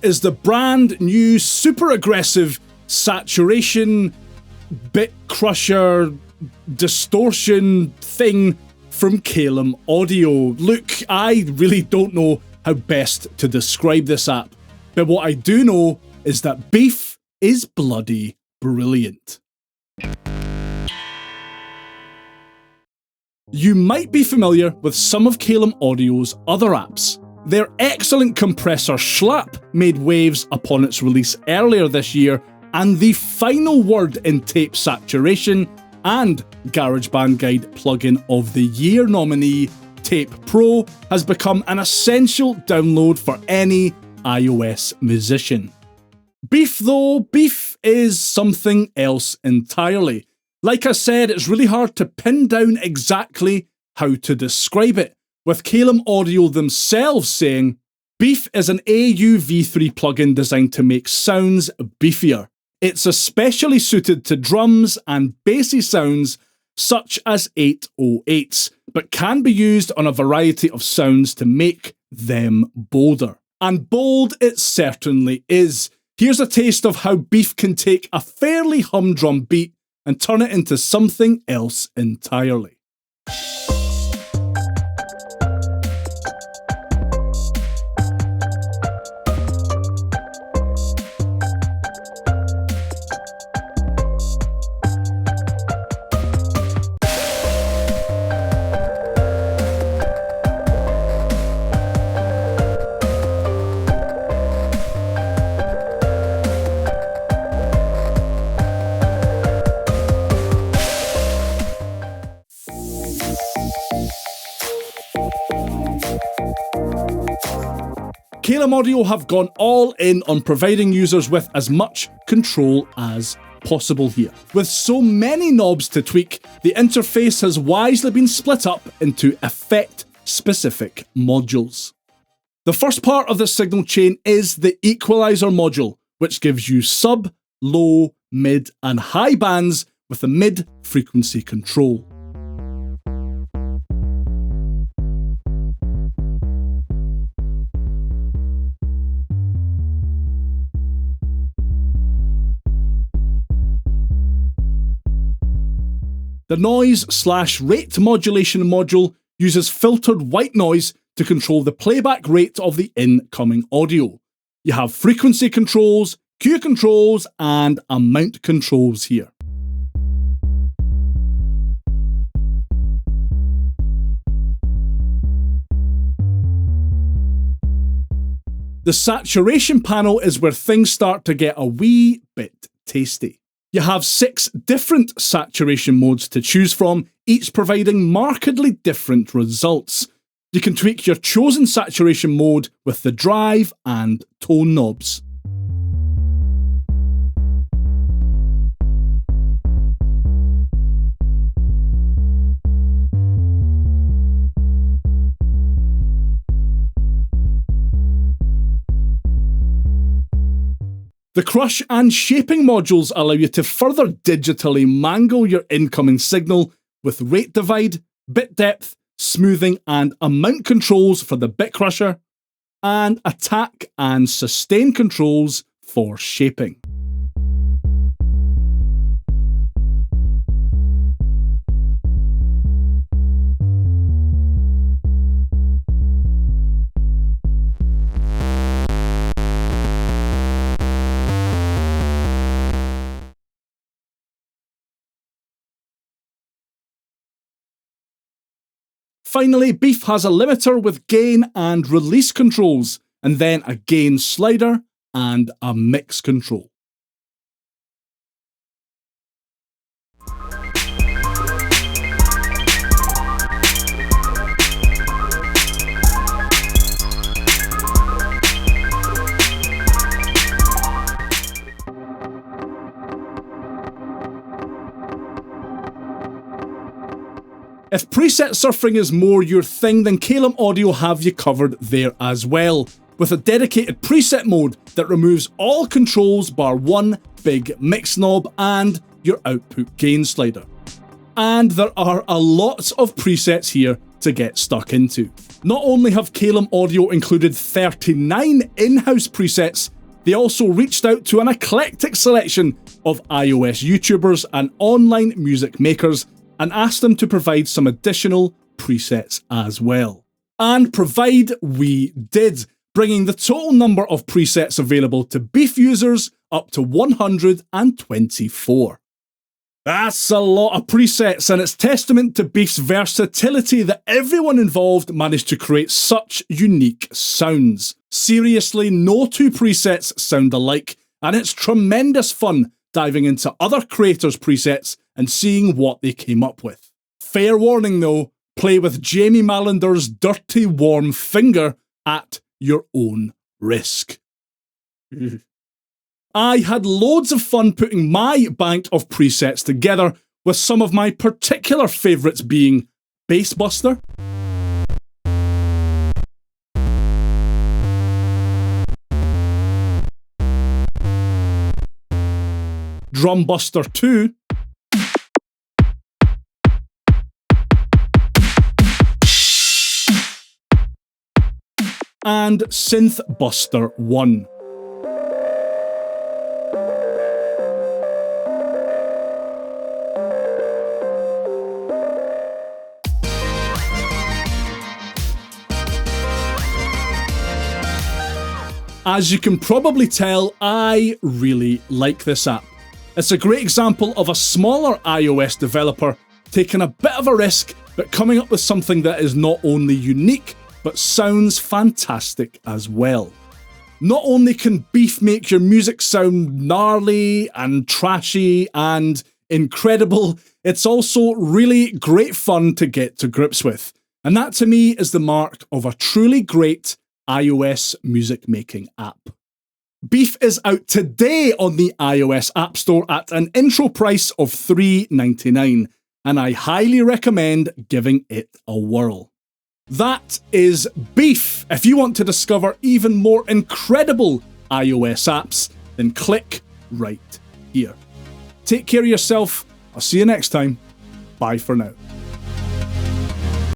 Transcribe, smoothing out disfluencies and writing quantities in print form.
is the brand new super aggressive saturation, Bitcrusher, distortion thing from Caelum Audio. Look, I really don't know how best to describe this app, but what I do know is that Beef is bloody brilliant. You might be familiar with some of Caelum Audio's other apps. Their excellent compressor Schlap made waves upon its release earlier this year, and the final word in tape saturation and GarageBand Guide plugin of the year nominee, Tape Pro, has become an essential download for any iOS musician. Beef though, Beef is something else entirely. Like I said, it's really hard to pin down exactly how to describe it, with Caelum Audio themselves saying, Beef is an AUV3 plugin designed to make sounds beefier. It's especially suited to drums and bassy sounds such as 808s, but can be used on a variety of sounds to make them bolder. And bold it certainly is. Here's a taste of how Beef can take a fairly humdrum beat and turn it into something else entirely. Caelum Audio have gone all in on providing users with as much control as possible here. With so many knobs to tweak, the interface has wisely been split up into effect-specific modules. The first part of the signal chain is the equalizer module, which gives you sub, low, mid, and high bands with a mid-frequency control. The noise/rate modulation module uses filtered white noise to control the playback rate of the incoming audio. You have frequency controls, Q controls, and amount controls here. The saturation panel is where things start to get a wee bit tasty. You have 6 different saturation modes to choose from, each providing markedly different results. You can tweak your chosen saturation mode with the drive and tone knobs. The crush and shaping modules allow you to further digitally mangle your incoming signal with rate divide, bit depth, smoothing and amount controls for the Bitcrusher, and attack and sustain controls for shaping. Finally, Beef has a limiter with gain and release controls, and then a gain slider and a mix control. If preset surfing is more your thing, then Caelum Audio have you covered there as well, with a dedicated preset mode that removes all controls bar one big mix knob and your output gain slider. And there are a lot of presets here to get stuck into. Not only have Caelum Audio included 39 in-house presets They also reached out to an eclectic selection of iOS YouTubers and online music makers and asked them to provide some additional presets as well. And provide we did, bringing the total number of presets available to Beef users up to 124. That's a lot of presets, and it's testament to Beef's versatility that everyone involved managed to create such unique sounds. Seriously, no two presets sound alike, and it's tremendous fun diving into other creators' presets and seeing what they came up with. Fair warning though, play with Jamie Malender's dirty warm finger at your own risk. I had loads of fun putting my bank of presets together, with some of my particular favourites being Bassbuster, Drumbuster 2, and Synthbuster 1. As you can probably tell, I really like this app. It's a great example of a smaller iOS developer taking a bit of a risk, but coming up with something that is not only unique, but sounds fantastic as well. Not only can Beef make your music sound gnarly and trashy and incredible, it's also really great fun to get to grips with. And that to me is the mark of a truly great iOS music making app. Beef is out today on the iOS App Store at an intro price of $3.99, and I highly recommend giving it a whirl. That is Beef. If you want to discover even more incredible iOS apps, then click right here. Take care of yourself. I'll see you next time. Bye for now.